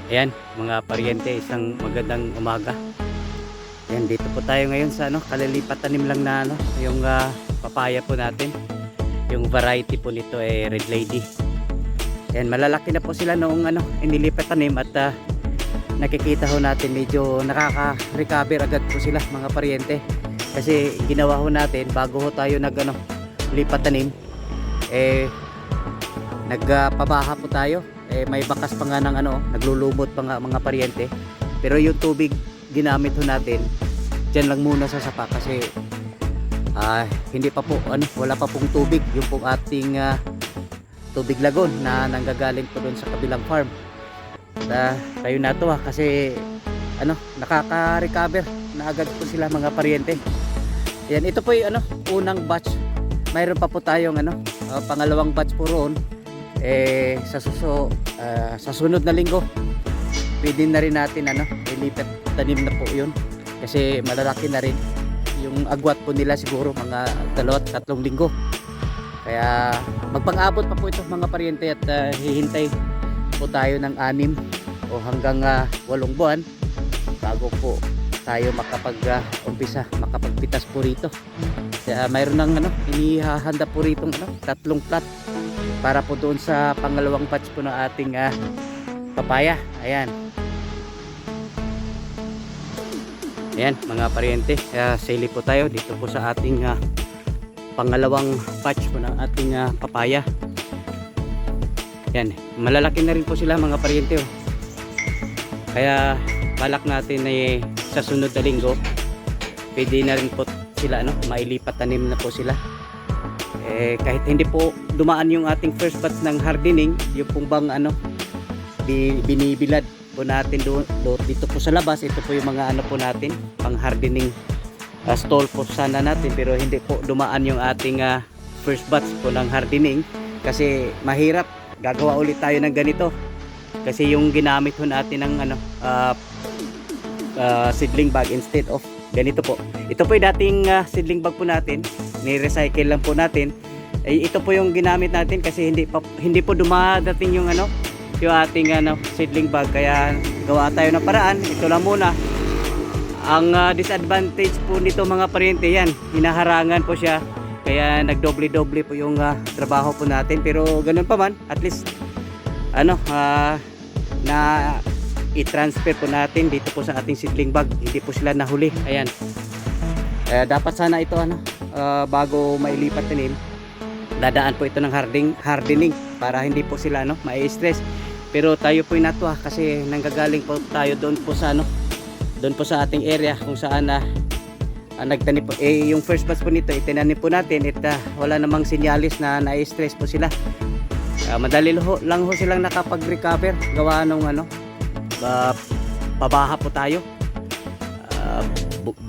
Ayan mga paryente, isang magandang umaga. Ayan, dito po tayo ngayon sa kalilipat tanim lang na yung papaya po natin. Yung variety po nito ay Red Lady. Ayan, malalaki na po sila noong inilipat tanim at nakikita ho natin medyo nakaka-recover agad po sila mga paryente. Kasi ginawa ho natin bago ho tayo lipat tanim, nagpabaha po tayo. May bakas pa nga ng naglulumot pa nga mga paryente, pero yung tubig ginamit ho natin dyan lang muna sa sapa kasi hindi pa po wala pa pong tubig yung pong ating tubig lagon na nanggagaling po doon sa kabilang farm. Tayo na to kasi nakaka-recover na agad po sila mga paryente. Yan, ito po yung unang batch. Mayroon pa po tayong pangalawang batch po roon. Sa sunod na linggo pwede na rin natin ilipat tanim na po yun kasi malalaki na rin yung agwat po nila, siguro mga 2-3 linggo. Kaya magpang-abot pa po ito mga paryente at hihintay po tayo ng 6 o hanggang 8 buwan bago po tayo makapag-umpisa makapagpitas po rito. Kaya mayroon ng inihahanda po rito 3 plat para po doon sa pangalawang batch po ng ating papaya. Ayan. Ayan mga paryente, sili po tayo dito po sa ating pangalawang batch po ng ating papaya. Ayan, malalaki na rin po sila mga paryente. Kaya balak natin sa sunod na linggo pwede na rin po sila mailipat tanim na po sila. Kahit hindi po dumaan yung ating first batch ng hardening, yung pong bang binibilad po natin dito po sa labas. Ito po yung mga po natin pang hardening stall po sana natin, pero hindi po dumaan yung ating first batch po ng hardening kasi mahirap. Gagawa ulit tayo ng ganito kasi yung ginamit po natin ng seedling bag instead of ganito po. Ito po yung dating seedling bag po natin, ni-recycle lang po natin. Ito po yung ginamit natin kasi hindi po dumadating yung yung ating seedling bag, kaya gawa tayo ng paraan. Ito lang muna. Ang disadvantage po nito mga paryente, yan, hinaharangan po siya, kaya nagdoble-doble po yung trabaho po natin, pero ganun pa man, at least na i-transfer po natin dito po sa ating seedling bag, hindi po sila nahuli. Ayan, dapat sana ito bago mailipat tanim, dadaan po ito ng hardening para hindi po sila mai-stress. Pero tayo po natuwa kasi nanggagaling po tayo doon po sa ating area kung saan nagtanim po. Yung first batch po nito itinanim po natin wala namang sinyalis na na-stress po sila. Madali lang ho silang nakapag-recover gawa nung pabaha po tayo.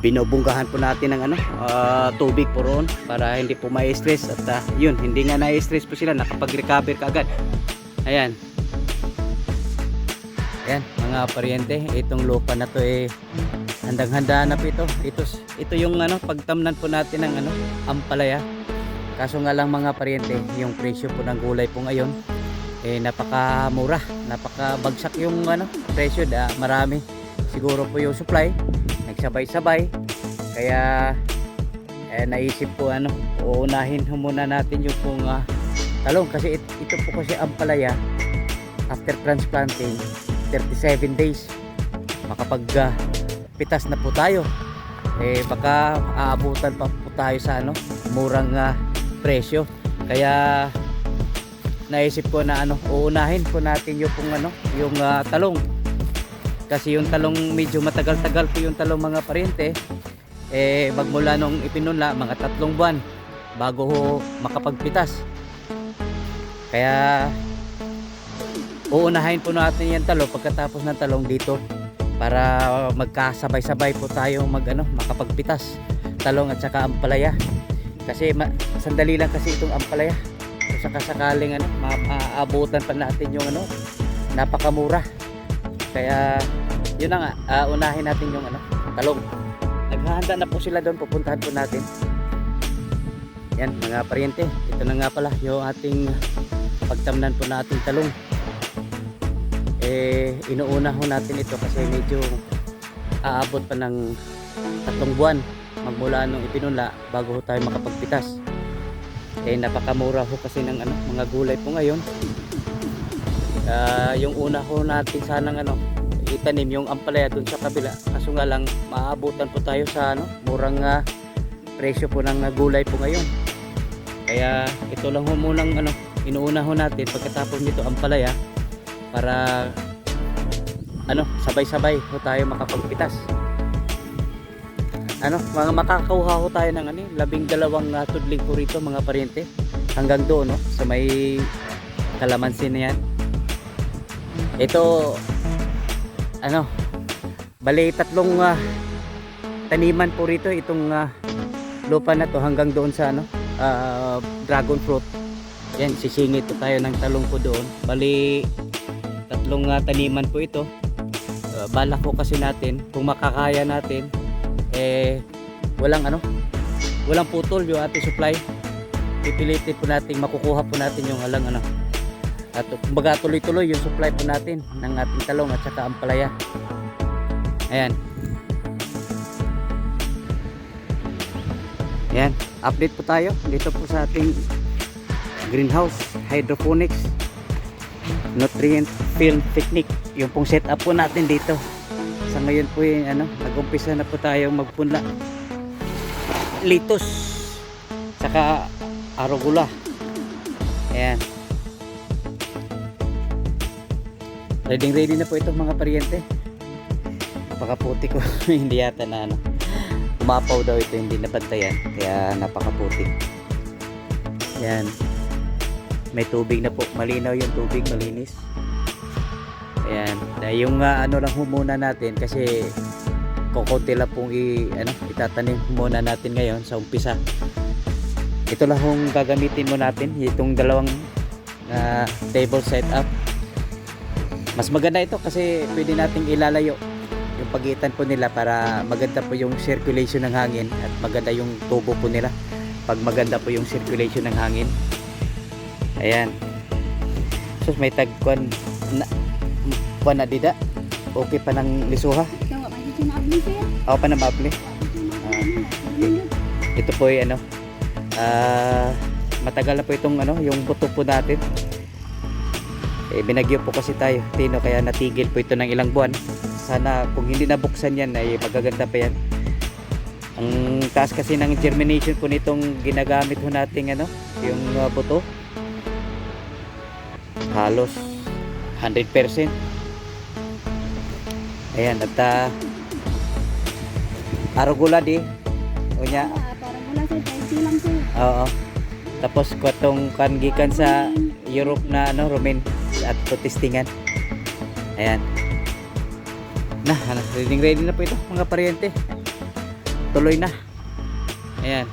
Binubunggahan po natin ng tubig po roon para hindi po ma-stress at yun, hindi nga na-stress po sila, nakapag-recover kaagad. Ayan. Ayan mga paryente, itong lupa na to handang-handa na po ito. Ito yung pagtamnan po natin ng ampalaya. Kaso nga lang mga paryente, yung presyo po ng gulay po ngayon napakamura, napakabagsak yung presyo, marami siguro po yung supply, nagsabay-sabay. Kaya naisip po uunahin muna natin yung pong talong kasi ito po kasi ampalaya after transplanting 37 days makapag pitas na po tayo. Baka aabutan pa po tayo sa murang presyo. Kaya naisip ko na uunahin po natin yung pong yung talong. Kasi yung talong medyo matagal-tagal po yung talong mga paryente. Magmula nung ipinunla mga 3 buwan bago ho makapagpitas. Kaya uunahin po natin yung talong pagkatapos ng talong dito para magkasabay-sabay po tayo makapagpitas, talong at saka ampalaya. Kasi sandali lang kasi itong ampalaya. Kung sakasakaling maabutan pa natin yung napakamura. Kaya yun na nga, unahin natin yung talong. Naghahanda na po sila doon, pupuntahan po natin. Yan mga paryente, ito na nga pala yung ating pagtamnan po na ating talong. inuuna ho natin ito kasi medyo aabot pa ng 3 buwan magmula nung ipinunla bago ho tayo makapagpitas. Napakamura ho kasi ng mga gulay po ngayon. Yung una ho natin sanang itanim yung ampalaya dun sa kabila, kaso nga lang maabutan po tayo sa murang presyo po ng gulay po ngayon. Kaya ito lang ho munang inuuna ho natin pagkatapos nito ampalaya para sabay-sabay ho tayo makapagpitas. Mga makakakuha ho tayo ng 12 tudling po rito mga paryente, hanggang doon sa may kalamansi na yan. Ito bali 3 taniman po rito itong lupa na to hanggang doon sa dragon fruit. Yan, sisingit po tayo ng talong po doon. Bali 3 taniman po ito. Balak ko kasi natin kung makakaya natin walang putol yung ating supply. Pipilitin po natin, makukuha po natin yung at kumbaga tuloy-tuloy yung supply po natin ng ating talong at saka ampalaya. Ayan. Ayan, update po tayo dito po sa ating greenhouse hydroponics nutrient film technique. Yung pong setup po natin dito sa ngayon po yung nag-umpisa na po tayo magpunla litos saka arugula. Ayan, ready na po ito mga paryente. Napakaputi ko hindi yata na umapaw daw ito, hindi nabantayan kaya napakaputi. Ayan, may tubig na po, malinaw yung tubig, malinis. Ayan, yung lang muna natin kasi kukunti lang pong itatanim muna natin ngayon sa umpisa. Ito lang yung gagamitin mo natin, itong 2 table setup. Mas maganda ito kasi pwede nating ilalayo yung pagitan po nila para maganda po yung circulation ng hangin at maganda yung tubo po nila pag maganda po yung circulation ng hangin. Ayan, so may tagkuan na dida. Okay pa ng lisuha. Oo pa na mabli. Ito po ay matagal na po itong yung buto po natin. Binagyo po kasi tayo Tino, kaya natigil po ito ng ilang buwan. Sana kung hindi nabuksan yan ay magaganda pa yan. Ang taas kasi ng germination po nitong ginagamit ho nating yung buto. Halos 100%. Ayan, at arugula di unya. Parang wala sa silang sir. Oo. Tapos kwatong kangikan sa Europe na Romaine at testingan. Ayan. Ready na po ito mga paryente. Tuloy na. Ayan.